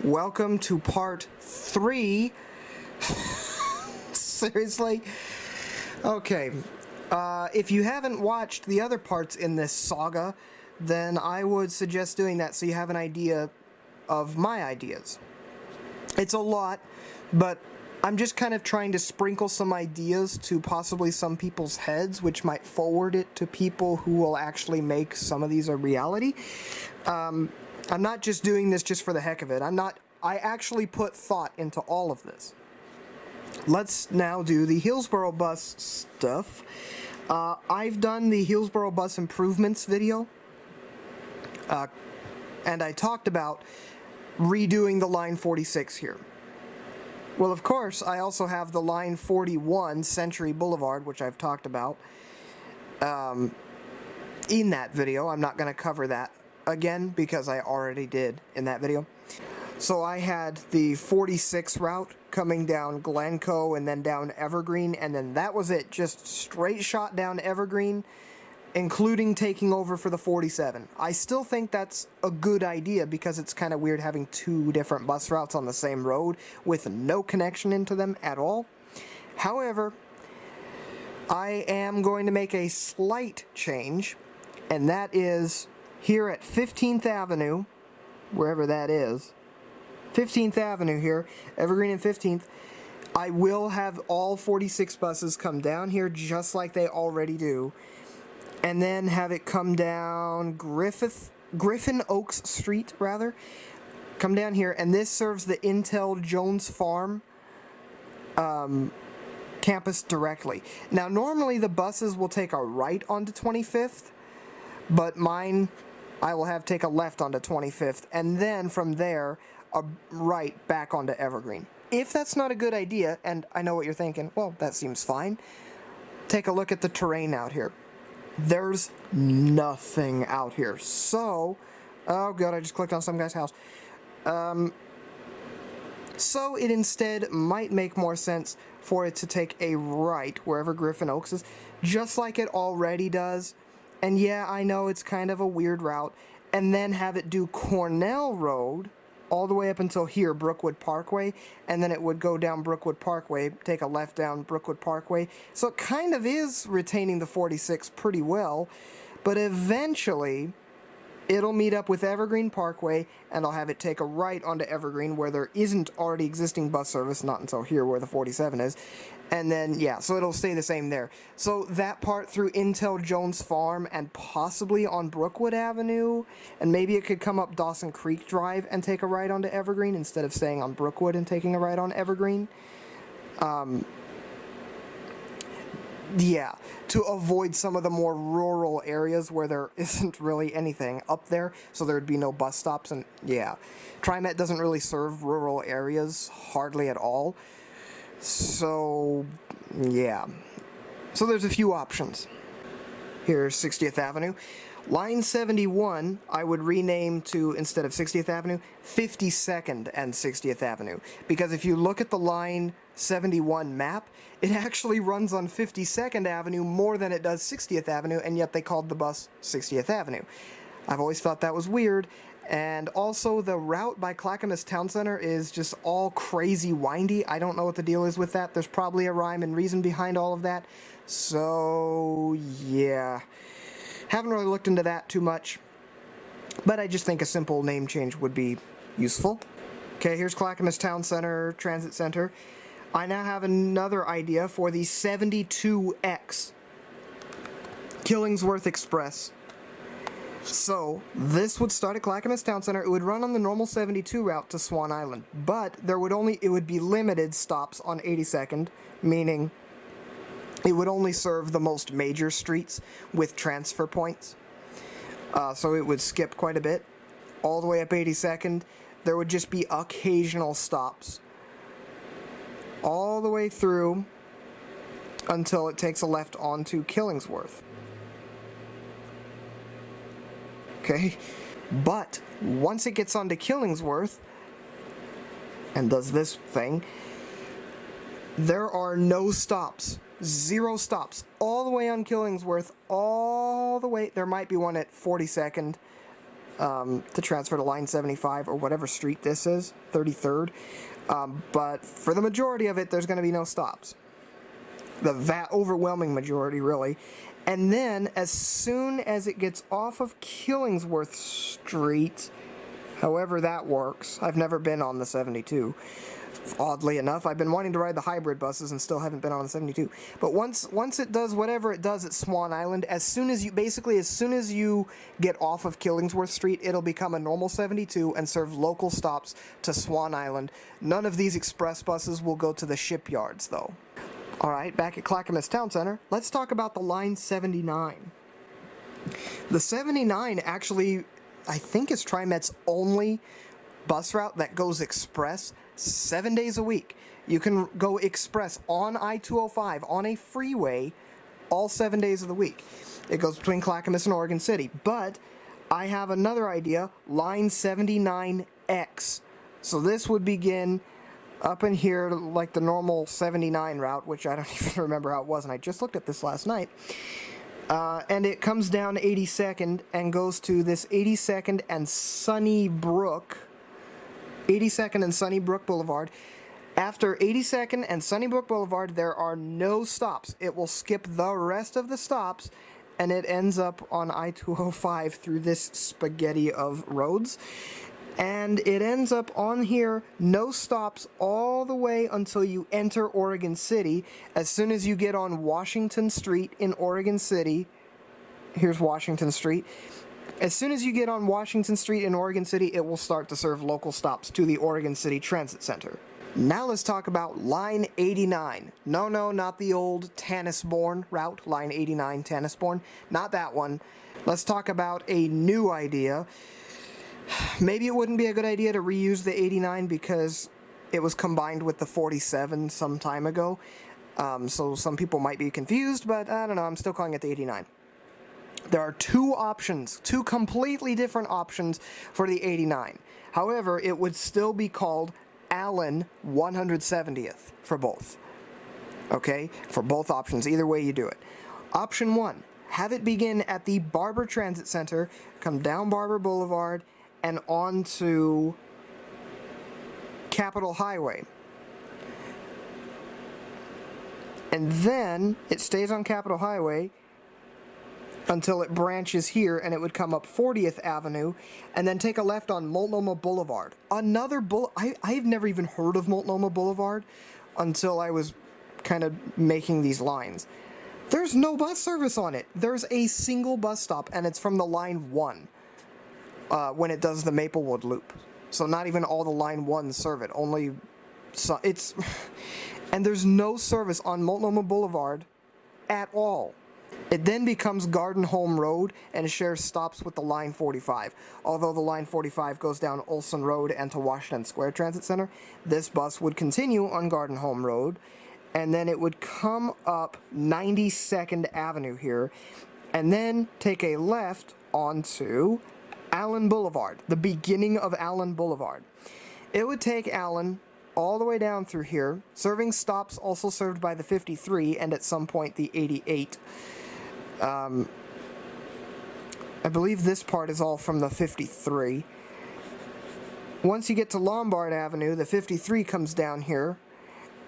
Welcome to part 3. Seriously? Okay. If you haven't watched the other parts in this saga, then I would suggest doing that so you have an idea of my ideas. It's a lot, but I'm just kind of trying to sprinkle some ideas to possibly some people's heads, which might forward it to people who will actually make some of these a reality. I'm not just doing this just for the heck of it. I actually put thought into all of this. Let's now do the Hillsborough bus stuff. I've done the Hillsborough bus improvements video, and I talked about redoing the line 46 here. Well, of course, I also have the line 41 Century Boulevard, which I've talked about in that video. I'm not going to cover that again because I already did in that video. So I had the 46 route coming down Glencoe and then down Evergreen, and then that was it. Just straight shot down Evergreen, including taking over for the 47. I still think that's a good idea because it's kind of weird having two different bus routes on the same road with no connection into them at all. However, I am going to make a slight change, and that is here at 15th Avenue, wherever that is, 15th Avenue here, Evergreen and 15th, I will have all 46 buses come down here just like they already do, and then have it come down Griffin Oaks Street, rather, come down here, and this serves the Intel Jones Farm campus directly. Now, normally the buses will take a right onto 25th, but mine, I will have take a left onto 25th, and then from there, a right back onto Evergreen. If that's not a good idea, and I know what you're thinking, well, that seems fine, take a look at the terrain out here. There's nothing out here. So, oh god, I just clicked on some guy's house. So it instead might make more sense for it to take a right wherever Griffin Oaks is, just like it already does. And yeah, I know it's kind of a weird route, and then have it do Cornell Road all the way up until here, Brookwood Parkway, and then it would go down Brookwood Parkway, take a left down Brookwood Parkway. So it kind of is retaining the 46 pretty well, but eventually it'll meet up with Evergreen Parkway, and I'll have it take a right onto Evergreen where there isn't already existing bus service, not until here where the 47 is. And then, yeah, so it'll stay the same there. So that part through Intel Jones Farm and possibly on Brookwood Avenue, and maybe it could come up Dawson Creek Drive and take a right onto Evergreen instead of staying on Brookwood and taking a right on Evergreen. Yeah, to avoid some of the more rural areas where there isn't really anything up there, so there'd be no bus stops, and yeah. Trimet doesn't really serve rural areas hardly at all. So, yeah. So there's a few options. Here's 60th Avenue. Line 71, I would rename to, instead of 60th Avenue, 52nd and 60th Avenue. Because if you look at the line 71 map, it actually runs on 52nd Avenue more than it does 60th Avenue, and yet they called the bus 60th Avenue. I've always thought that was weird. And also, the route by Clackamas Town Center is just all crazy windy. I don't know what the deal is with that. There's probably a rhyme and reason behind all of that. So, yeah. Haven't really looked into that too much. But I just think a simple name change would be useful. Okay, here's Clackamas Town Center Transit Center. I now have another idea for the 72X Killingsworth Express. So, this would start at Clackamas Town Center. It would run on the normal 72 route to Swan Island, but it would be limited stops on 82nd, meaning it would only serve the most major streets with transfer points. So it would skip quite a bit. All the way up 82nd, there would just be occasional stops. All the way through until it takes a left onto Killingsworth. Okay, but once it gets onto Killingsworth and does this thing, there are no stops, 0 stops, all the way on Killingsworth, all the way, there might be one at 42nd, to transfer to line 75 or whatever street this is, 33rd. But for the majority of it, there's going to be no stops. The overwhelming majority, really. And then, as soon as it gets off of Killingsworth Street, however that works, I've never been on the 72. Oddly enough, I've been wanting to ride the hybrid buses and still haven't been on the 72. But once it does whatever it does at Swan Island, as soon as you get off of Killingsworth Street, it'll become a normal 72 and serve local stops to Swan Island. None of these express buses will go to the shipyards, though. Alright, back at Clackamas Town Center, let's talk about the Line 79. The 79 actually, I think, is Trimet's only bus route that goes express 7 days a week. You can go express on I-205 on a freeway all 7 days of the week. It goes between Clackamas and Oregon City. But I have another idea, Line 79X. So this would begin up in here like the normal 79 route, which I don't even remember how it was, and I just looked at this last night. And it comes down 82nd and goes to this 82nd and Sunnybrook. 82nd and Sunnybrook Boulevard. After 82nd and Sunnybrook Boulevard, there are no stops. It will skip the rest of the stops, and it ends up on I-205 through this spaghetti of roads. And it ends up on here, no stops all the way until you enter Oregon City. As soon as you get on Washington Street in Oregon City, here's Washington Street. As soon as you get on Washington Street in Oregon City, it will start to serve local stops to the Oregon City Transit Center. Now let's talk about Line 89. No, not the old Tannisbourne route, Line 89 Tannisbourne. Not that one. Let's talk about a new idea. Maybe it wouldn't be a good idea to reuse the 89 because it was combined with the 47 some time ago. So some people might be confused, but I don't know, I'm still calling it the 89. There are two options, two completely different options for the 89. However, it would still be called Allen 170th for both. Okay? For both options, either way you do it. Option 1, have it begin at the Barber Transit Center, come down Barber Boulevard, and on to Capitol Highway. And then it stays on Capitol Highway until it branches here, and it would come up 40th Avenue, and then take a left on Multnomah Boulevard. I've never even heard of Multnomah Boulevard until I was kind of making these lines. There's no bus service on it. There's a single bus stop, and it's from the Line 1 when it does the Maplewood Loop. So not even all the Line 1s serve it. And there's no service on Multnomah Boulevard at all. It then becomes Garden Home Road and shares stops with the Line 45. Although the Line 45 goes down Olson Road and to Washington Square Transit Center, this bus would continue on Garden Home Road, and then it would come up 92nd Avenue here, and then take a left onto Allen Boulevard, the beginning of Allen Boulevard. It would take Allen all the way down through here, serving stops also served by the 53 and at some point the 88. I believe this part is all from the 53. Once you get to Lombard Avenue, the 53 comes down here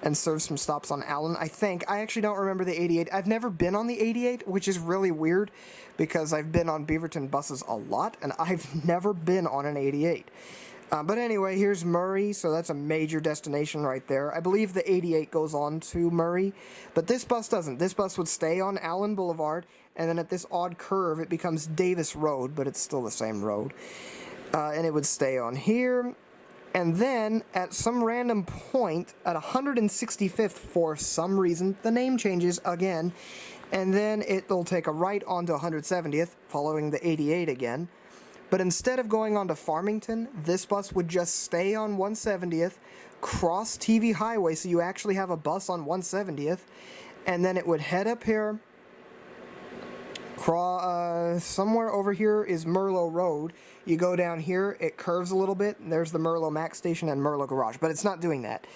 and serves some stops on Allen, I think. I actually don't remember the 88. I've never been on the 88, which is really weird because I've been on Beaverton buses a lot, and I've never been on an 88. But anyway, here's Murray, so that's a major destination right there. I believe the 88 goes on to Murray, but this bus doesn't. This bus would stay on Allen Boulevard, and then at this odd curve, it becomes Davis Road, but it's still the same road. And it would stay on here, and then at some random point, at 165th, for some reason, the name changes again, and then it'll take a right onto 170th, following the 88 again. But instead of going on to Farmington, this bus would just stay on 170th, cross TV Highway, so you actually have a bus on 170th, and then it would head up here. Somewhere over here is Merlot Road. You go down here, it curves a little bit, and there's the Merlot Max Station and Merlot Garage, but it's not doing that.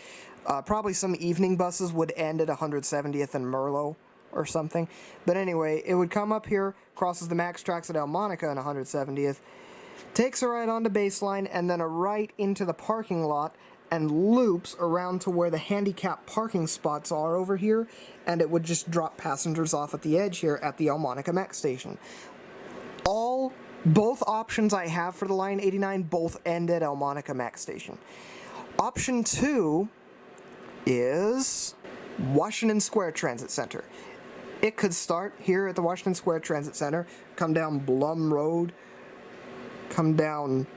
Probably some evening buses would end at 170th and Merlot or something. But anyway, it would come up here, crosses the Max tracks at Elmonica and 170th, takes a right onto Baseline, and then a right into the parking lot, and loops around to where the handicap parking spots are over here, and it would just drop passengers off at the edge here at the Milwaukie station. Both options I have for the Line 89 both end at Milwaukie station. Option 2 is Washington Square Transit Center. It could start here at the Washington Square Transit Center, come down Blum Road, come down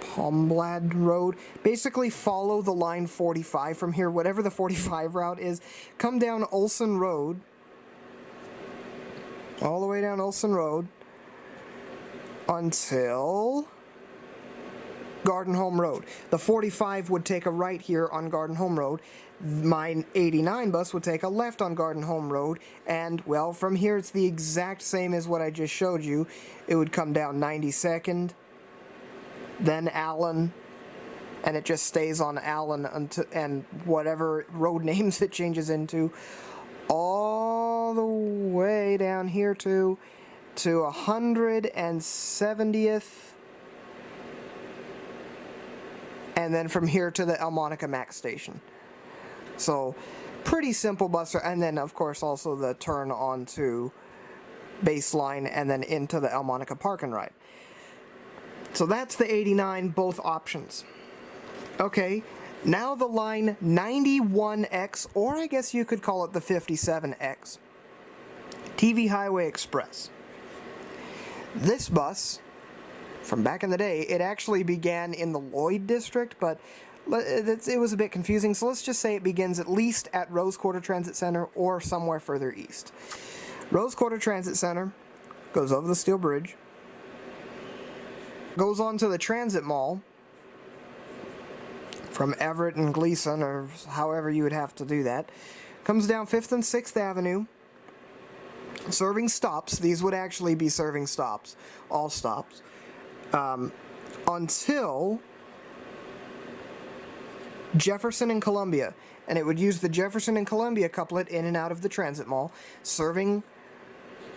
Palmblad Road, basically follow the line 45 from here, whatever the 45 route is, come down Olson Road, all the way down Olson Road, until Garden Home Road. The 45 would take a right here on Garden Home Road, my 89 bus would take a left on Garden Home Road, and, well, from here it's the exact same as what I just showed you. It would come down 92nd, then Allen, and it just stays on Allen until, and whatever road names it changes into, all the way down here to 170th, and then from here to the Milwaukie station. So, pretty simple bus, and then of course also the turn onto Baseline and then into the Milwaukie Park and Ride. So that's the 89, both options. Okay, now the Line 91X, or I guess you could call it the 57X, TV Hwy Express. This bus, from back in the day, it actually began in the Lloyd district, but it was a bit confusing, so let's just say it begins at least at Rose Quarter Transit Center or somewhere further east. Rose Quarter Transit Center goes over the steel bridge, goes on to the Transit Mall from Everett and Gleason, or however you would have to do that, comes down 5th and 6th Avenue, serving stops. These would actually be serving stops, all stops, until Jefferson and Columbia, and it would use the Jefferson and Columbia couplet in and out of the Transit Mall, serving,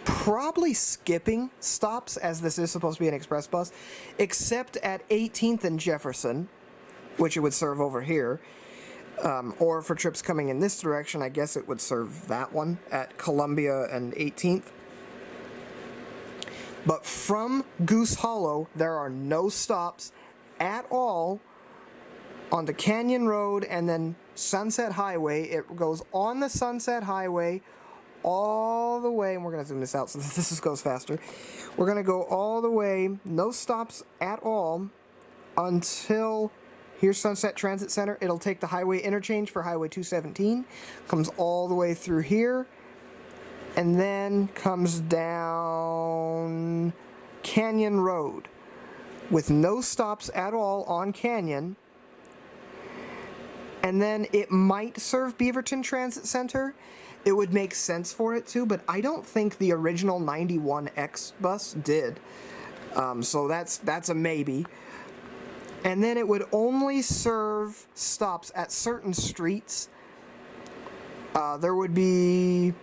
probably skipping stops, as this is supposed to be an express bus, except at 18th and Jefferson, which it would serve over here, or for trips coming in this direction, I guess it would serve that one at Columbia and 18th. But from Goose Hollow, there are no stops at all onto Canyon Road and then Sunset Highway. It goes on the Sunset Highway all the way, and we're going to zoom this out so that this goes faster. We're going to go all the way, no stops at all, until here's Sunset Transit Center. It'll take the highway interchange for Highway 217, comes all the way through here, and then comes down Canyon Road with no stops at all on Canyon. And then it might serve Beaverton Transit Center. It would make sense for it to, but I don't think the original 91X bus did. So that's a maybe. And then it would only serve stops at certain streets. There would be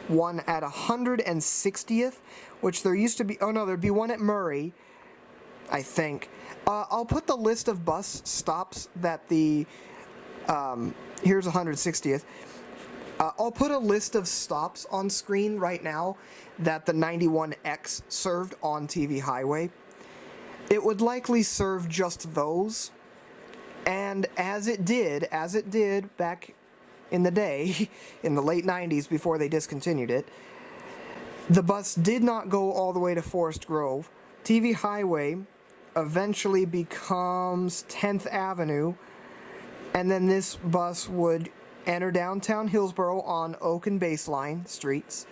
one at 160th, which there used to be, oh no, there'd be one at Murray, I think. I'll put the list of bus stops that the, here's 160th. I'll put a list of stops on screen right now that the 91X served on TV Highway. It would likely serve just those, and as it did back in the day, in the late 90s before they discontinued it, the bus did not go all the way to Forest Grove. TV Highway eventually becomes 10th Avenue, and then this bus would enter downtown Hillsborough on Oak and Baseline streets,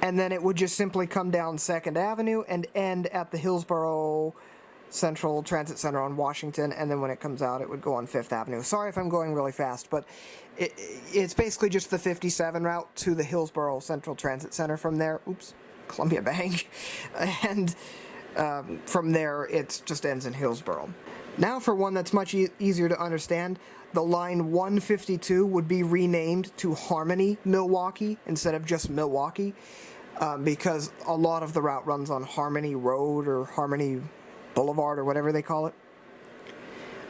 and then it would just simply come down 2nd Avenue and end at the Hillsborough Central Transit Center on Washington, and then when it comes out it would go on 5th Avenue. Sorry if I'm going really fast, but it's basically just the 57 route to the Hillsborough Central Transit Center from there. Oops, Columbia Bank. And from there it just ends in Hillsborough. Now for one that's much easier to understand, the line 152 would be renamed to Harmony Milwaukie instead of just Milwaukie. because a lot of the route runs on Harmony Road or Harmony Boulevard or whatever they call it.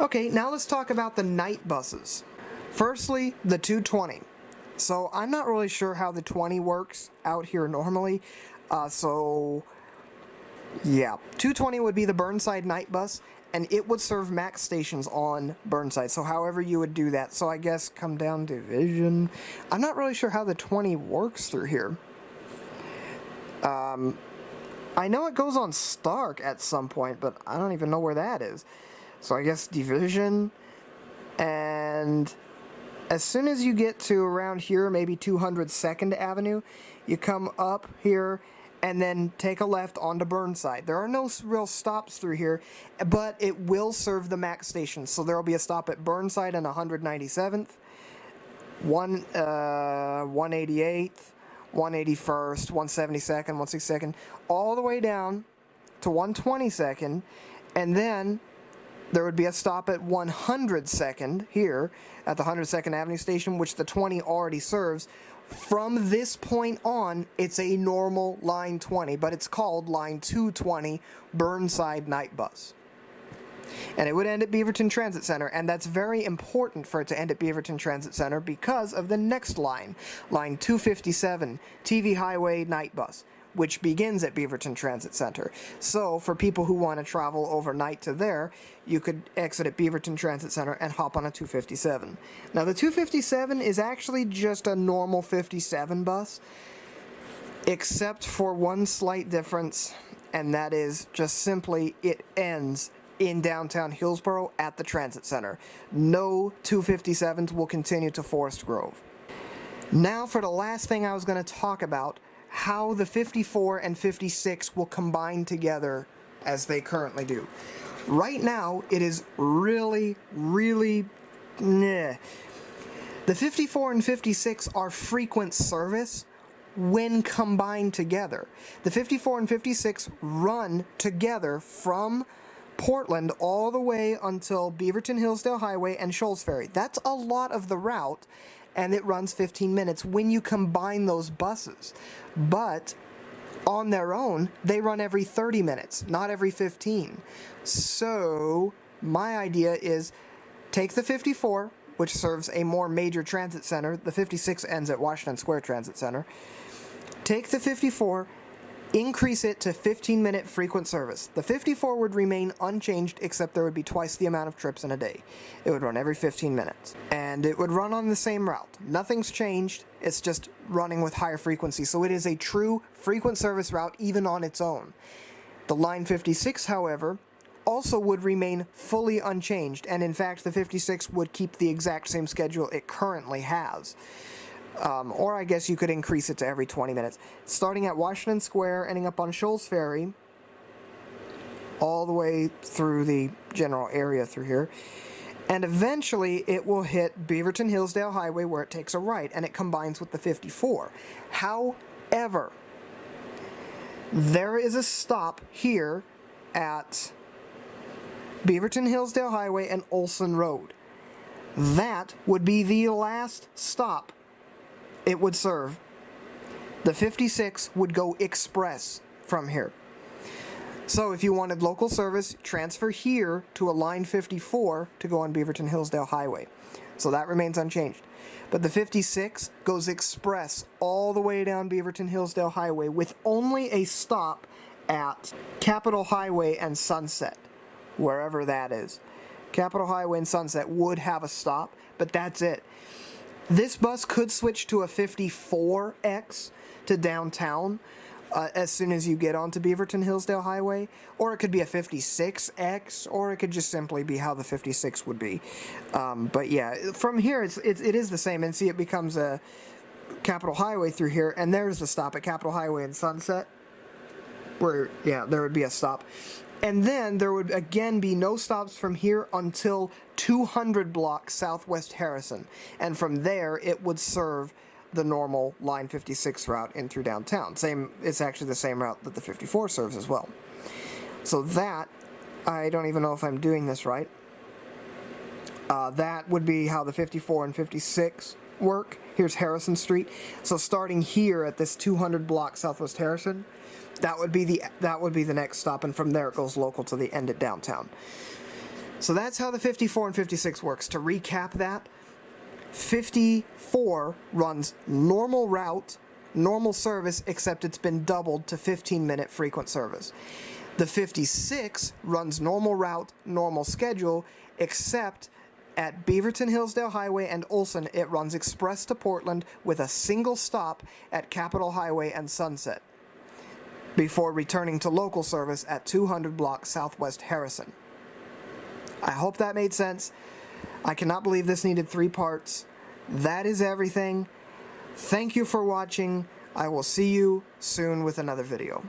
Okay, now let's talk about the night buses. Firstly, the 220. So I'm not really sure how the 20 works out here normally. Yeah, 220 would be the Burnside Night Bus, and it would serve max stations on Burnside. So however you would do that. So I guess come down Division. I'm not really sure how the 20 works through here. I know it goes on Stark at some point, but I don't even know where that is. So I guess Division, and as soon as you get to around here, maybe 202nd Avenue, you come up here and then take a left onto Burnside. There are no real stops through here, but it will serve the max stations. So there will be a stop at Burnside and 197th, 188th, 181st, 172nd, 162nd, all the way down to 122nd, and then there would be a stop at 102nd here at the 102nd Avenue station, which the 20 already serves. From this point on, it's a normal Line 20, but it's called Line 220 Burnside Night Bus. And it would end at Beaverton Transit Center, and that's very important for it to end at Beaverton Transit Center because of the next line, Line 257, TV Hwy Night Bus, which begins at Beaverton Transit Center. So for people who want to travel overnight to there, you could exit at Beaverton Transit Center and hop on a 257. Now the 257 is actually just a normal 57 bus, except for one slight difference, and that is just simply it ends in downtown Hillsborough at the Transit Center. No 257s will continue to Forest Grove. Now for the last thing I was going to talk about, how the 54 and 56 will combine together as they currently do. Right now, it is really meh. The 54 and 56 are frequent service when combined together. The 54 and 56 run together from Portland all the way until Beaverton Hillsdale Highway and Shoals Ferry. That's a lot of the route, and it runs 15 minutes when you combine those buses. But on their own, they run every 30 minutes, not every 15. So my idea is take the 54, which serves a more major transit center. The 56 ends at Washington Square Transit Center. Take the 54, increase it to 15-minute frequent service. The 54 would remain unchanged, except there would be twice the amount of trips in a day. It would run every 15 minutes. And it would run on the same route. Nothing's changed, it's just running with higher frequency. So it is a true frequent service route even on its own. The Line 56, however, also would remain fully unchanged, and in fact the 56 would keep the exact same schedule it currently has. Or I guess you could increase it to every 20 minutes. Starting at Washington Square, ending up on Shoals Ferry, all the way through the general area through here. And eventually it will hit Beaverton Hillsdale Highway where it takes a right, and it combines with the 54. However, there is a stop here at Beaverton Hillsdale Highway and Olson Road. That would be the last stop it would serve. The 56 would go express from here. So if you wanted local service, transfer here to a Line 54 to go on Beaverton Hillsdale Highway. So that remains unchanged. But the 56 goes express all the way down Beaverton Hillsdale Highway with only a stop at Capitol Highway and Sunset, wherever that is. Capitol Highway and Sunset would have a stop, but that's it. This bus could switch to a 54X to downtown as soon as you get onto Beaverton Hillsdale Highway, or it could be a 56X, or it could just simply be how the 56 would be. But yeah, from here it is the same, and see it becomes a Capitol Highway through here, and there's the stop at Capitol Highway and Sunset, where, yeah, there would be a stop. And then there would again be no stops from here until 200 block Southwest Harrison. And from there, it would serve the normal Line 56 route in through downtown. It's actually the same route that the 54 serves as well. So that, I don't even know if I'm doing this right. That would be how the 54 and 56 work. Here's Harrison Street. So starting here at this 200 block Southwest Harrison, that would be the next stop, and from there it goes local to the end at downtown. So that's how the 54 and 56 works. To recap that, 54 runs normal route, normal service, except it's been doubled to 15-minute frequent service. The 56 runs normal route, normal schedule, except at Beaverton Hillsdale Highway and Olson, it runs express to Portland with a single stop at Capitol Highway and Sunset, before returning to local service at 200 block Southwest Harrison. I hope that made sense. I cannot believe this needed 3 parts. That is everything. Thank you for watching. I will see you soon with another video.